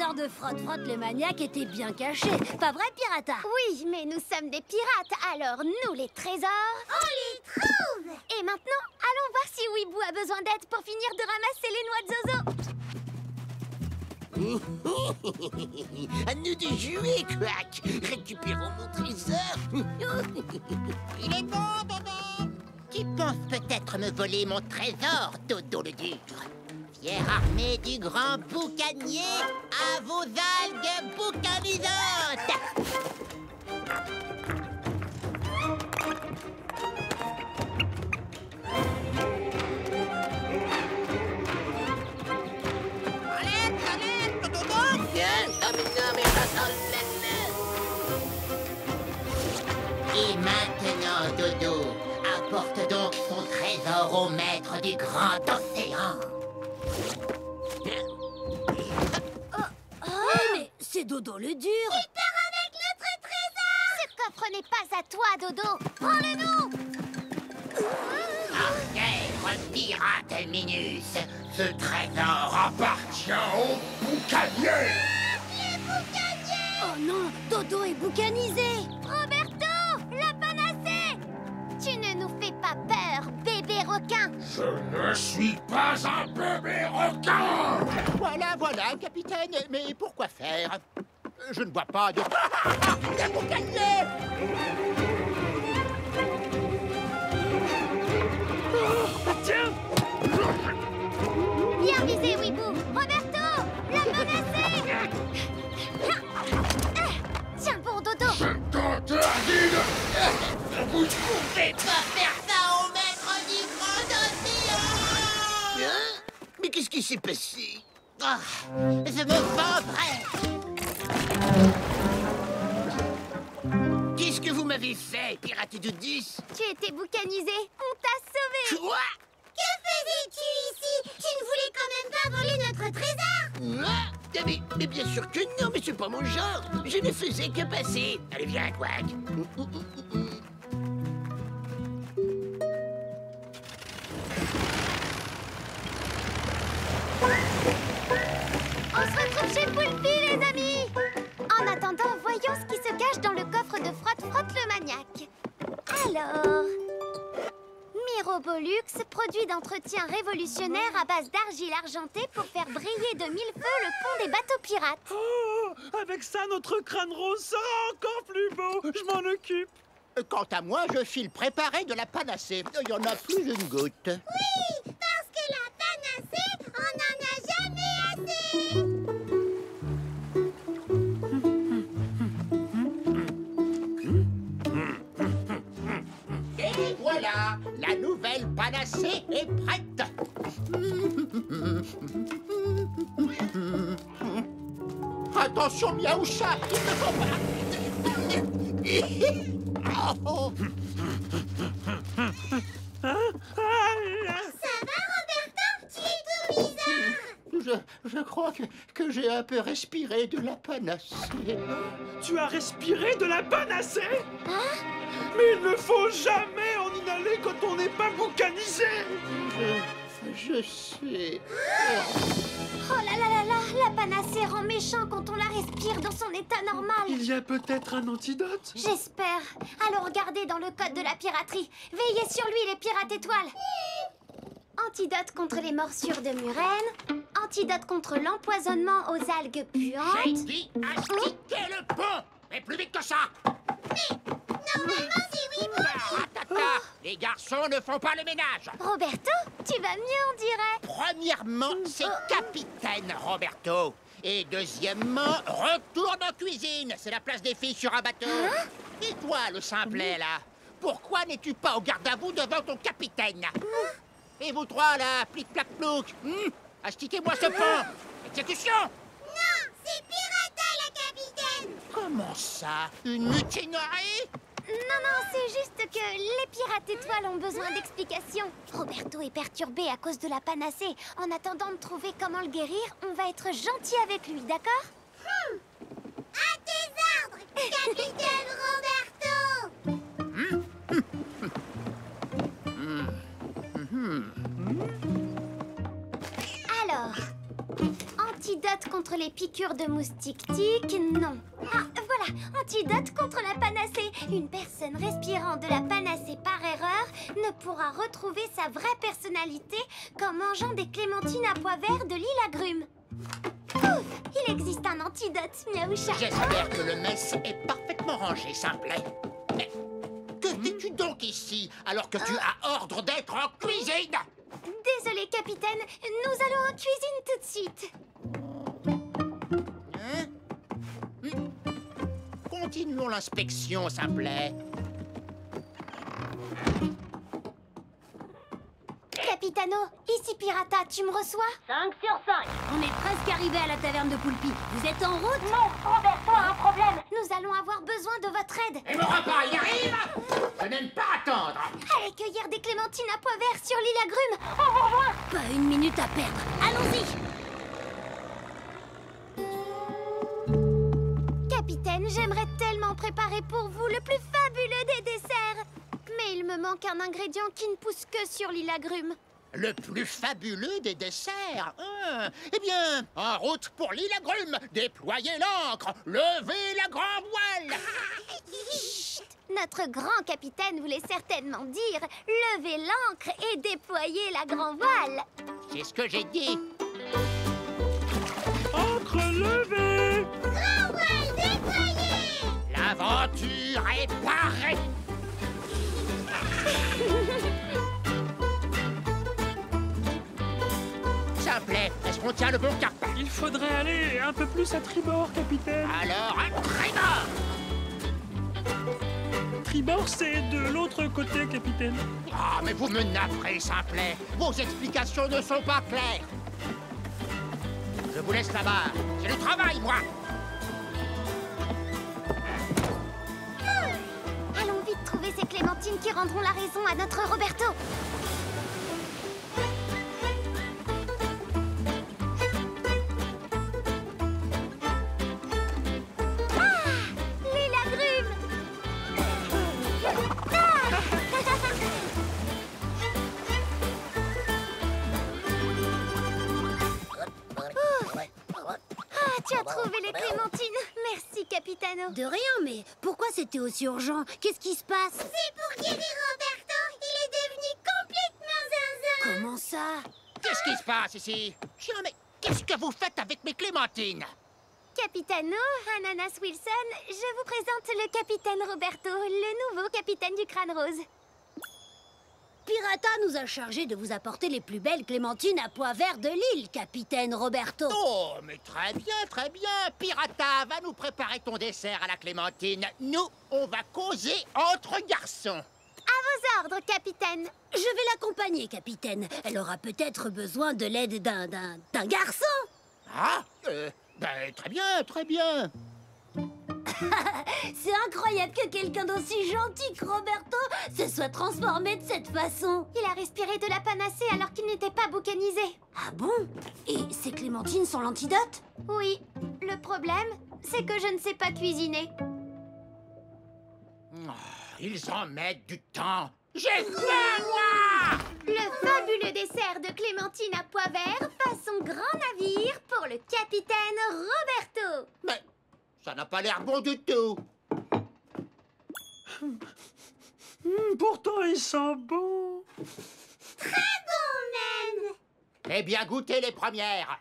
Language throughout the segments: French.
trésor de Frotte-Frotte le maniaque était bien caché. Pas vrai, Pirata? Oui, mais nous sommes des pirates, alors nous, les trésors... On les trouve! Et maintenant, allons voir si Weeboo a besoin d'aide pour finir de ramasser les noix de Zozo. À nous de jouer, Quack. Récupérons mon trésor. Il est bon, Dodo! Tu penses peut-être me voler mon trésor, Dodo le dur. Fière armée du grand boucanier, à vos algues boucanisantes! Allez, Dodo! Et maintenant, Dodo, apporte donc ton trésor au maître du grand océan. Mais c'est Dodo le dur. Il part avec notre trésor! Ce coffre n'est pas à toi, Dodo. Prends-le-nous! Orgueil, pirate Minus, Ce trésor appartient au boucanier. Oh non, Dodo est boucanisé. Roberto, la panacée! Tu ne nous fais pas peur, bébé requin! Je ne suis pas un bébé requin. Voilà, capitaine, mais pourquoi faire? Je ne vois pas de... Le boucanier! Tiens. Bien visé, Weeboo! Roberto, la panacée! Tiens pour Dodo! Je t'interdis de... Vous ne pouvez pas faire ça au maître du grand océan! Hein? Mais qu'est-ce qui s'est passé? Ah, je me vendrai! Qu'est-ce que vous m'avez fait, pirate de 10? Tu étais boucanisé, on t'a sauvé! Quoi? Que faisais-tu ici? Tu ne voulais quand même pas voler notre trésor? Moi? Mais bien sûr que non, mais c'est pas mon genre. Je ne faisais que passer. Allez, viens, Quack. On se retrouve chez Poulpi, les amis! En attendant, voyons ce qui se cache dans le coffre de Frotte-Frotte le maniaque. Alors... Myrobolux, produit d'entretien révolutionnaire à base d'argile argentée pour faire briller de mille feux le pont des bateaux pirates. Oh, avec ça, notre crâne rose sera encore plus beau. Je m'en occupe. Quant à moi, je file préparer de la panacée. Il y en a plus une goutte. Oui, parce que la panacée, on n'en a jamais assez! Et voilà, la nouvelle panacée est prête. Attention, Miaoucha, il ne faut pas... Oh. Ça va, Roberto? Tu es tout bizarre! Je crois que j'ai un peu respiré de la panacée. Tu as respiré de la panacée? Mais il ne faut jamais en inhaler quand on n'est pas boucanisé. Je sais. Oh là là là là, la panacée rend méchant quand on la respire dans son état normal. Il y a peut-être un antidote. J'espère. Allons regarder dans le code de la piraterie. Veillez sur lui, les pirates étoiles. Antidote contre les morsures de murène. Antidote contre l'empoisonnement aux algues J'ai puantes. dit astiquer le pont. Mais plus vite que ça. Normalement, c'est Weeboo. Ratata, les garçons ne font pas le ménage. Roberto, tu vas mieux, on dirait. Premièrement, c'est capitaine Roberto. Et deuxièmement, retourne en cuisine. C'est la place des filles sur un bateau. Et toi, le simplet, là, pourquoi n'es-tu pas au garde à vous devant ton capitaine? Et vous trois, là, plic-plac-plouc, astiquez-moi ce pont. Exécution. Non, c'est Pirata, la capitaine. Comment ça? Une mutinerie? Non, c'est juste que les pirates étoiles ont besoin d'explications. Roberto est perturbé à cause de la panacée. En attendant de trouver comment le guérir, on va être gentil avec lui, d'accord? À tes ordres, capitaine Roberto! Alors, antidote contre les piqûres de moustiques tiques, non. Ah, voilà, antidote contre la panacée. Une personne respirant de la panacée par erreur ne pourra retrouver sa vraie personnalité qu'en mangeant des clémentines à pois verts de l'île Agrumes. Ouf, il existe un antidote, Miaoucha. J'espère que le mess est parfaitement rangé, Simplet. Mais que fais-tu donc ici, alors que tu as ordre d'être en cuisine? Désolé, capitaine, nous allons en cuisine tout de suite. Continuons l'inspection, Simplet. Capitano, ici Pirata, tu me reçois? 5 sur 5. On est presque arrivé à la taverne de Poulpi. Vous êtes en route? Non, Roberto a un problème. Nous allons avoir besoin de votre aide. Et mon repas, il arrive? Je n'aime pas attendre. Allez cueillir des clémentines à pois verts sur l'île Agrumes. On vous rejoint. Pas une minute à perdre. Allons-y. Capitaine, j'aimerais tellement préparer pour vous le plus fabuleux des desserts. Mais il me manque un ingrédient qui ne pousse que sur l'île Agrumes. Le plus fabuleux des desserts. Eh bien, en route pour l'île Agrumes. Déployez l'ancre, levez la grande voile. Chut. Notre grand capitaine voulait certainement dire lever l'ancre et déployer la grand voile. C'est ce que j'ai dit. Encre levée! Grand voile déployée. L'aventure est parée. Simplet, est-ce qu'on tient le bon cap? Il faudrait aller un peu plus à tribord, capitaine. Alors, un tribord! Tribord, c'est de l'autre côté, capitaine. Ah, mais vous me navrez, Simplet. Vos explications ne sont pas claires. Je vous laisse là-bas. C'est le travail, moi. Allons vite trouver ces clémentines qui rendront la raison à notre Roberto. L'île Agrumes. Tu as trouvé les clémentines. Merci, Capitano. De rien, mais pourquoi c'était aussi urgent? Qu'est-ce qui se passe? C'est pour guérir Roberto. Il est devenu complètement zinzin. Comment ça? Qu'est-ce qui se passe ici? Tiens, mais qu'est-ce que vous faites avec mes clémentines? Capitano, Ananas Wilson, je vous présente le capitaine Roberto, le nouveau capitaine du Crâne Rose. Pirata nous a chargé de vous apporter les plus belles clémentines à pois verts de l'île, capitaine Roberto. Oh, mais très bien, très bien. Pirata, va nous préparer ton dessert à la clémentine. Nous, on va causer entre garçons. À vos ordres, capitaine. Je vais l'accompagner, capitaine. Elle aura peut-être besoin de l'aide d'un garçon. Ah, ben, très bien, très bien. C'est incroyable que quelqu'un d'aussi gentil que Roberto se soit transformé de cette façon. Il a respiré de la panacée alors qu'il n'était pas boucanisé. Ah bon? Et ces clémentines sont l'antidote? Oui, le problème, c'est que je ne sais pas cuisiner. Oh, ils en mettent du temps. J'ai faim, moi! Le fabuleux dessert de clémentine à pois verts façon grand navire pour le capitaine Roberto. Mais ça n'a pas l'air bon du tout. Pourtant, il sent bon. Très bon, même. Eh bien, goûtez les premières.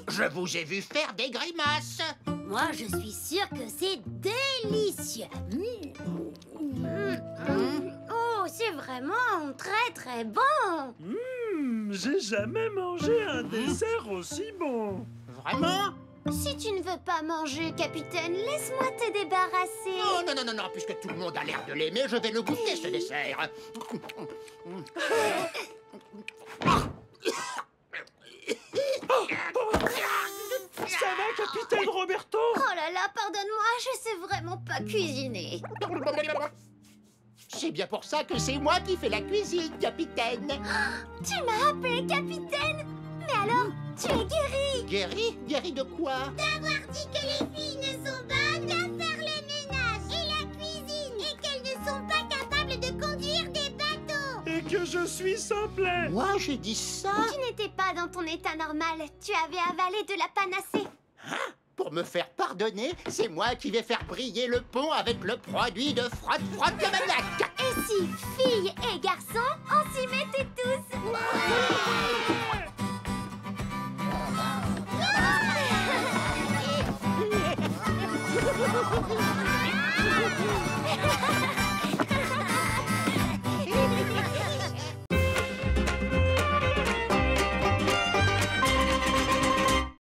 Je vous ai vu faire des grimaces. Moi, je suis sûre que c'est délicieux. Oh, c'est vraiment très très bon. J'ai jamais mangé un dessert aussi bon. Vraiment? Si tu ne veux pas manger, capitaine, laisse-moi te débarrasser. Non, non, non, non, non, puisque tout le monde a l'air de l'aimer, je vais le goûter, ce dessert. Ça va, capitaine Roberto? Oh là là, pardonne-moi, je sais vraiment pas cuisiner. C'est bien pour ça que c'est moi qui fais la cuisine, capitaine. Tu m'as appelé capitaine? Mais alors, tu es guéri. Guéri? Guéri de quoi? D'avoir dit que les filles ne sont pas qu'à faire le ménage et la cuisine et qu'elles ne sont pas capables je suis simplet. Moi, j'ai dit ça Tu n'étais pas dans ton état normal. Tu avais avalé de la panacée. pour me faire pardonner. C'est moi qui vais faire briller le pont avec le produit de frotte-frotte de maniaque. Et si, filles et garçons, on s'y mettait tous. Ouais.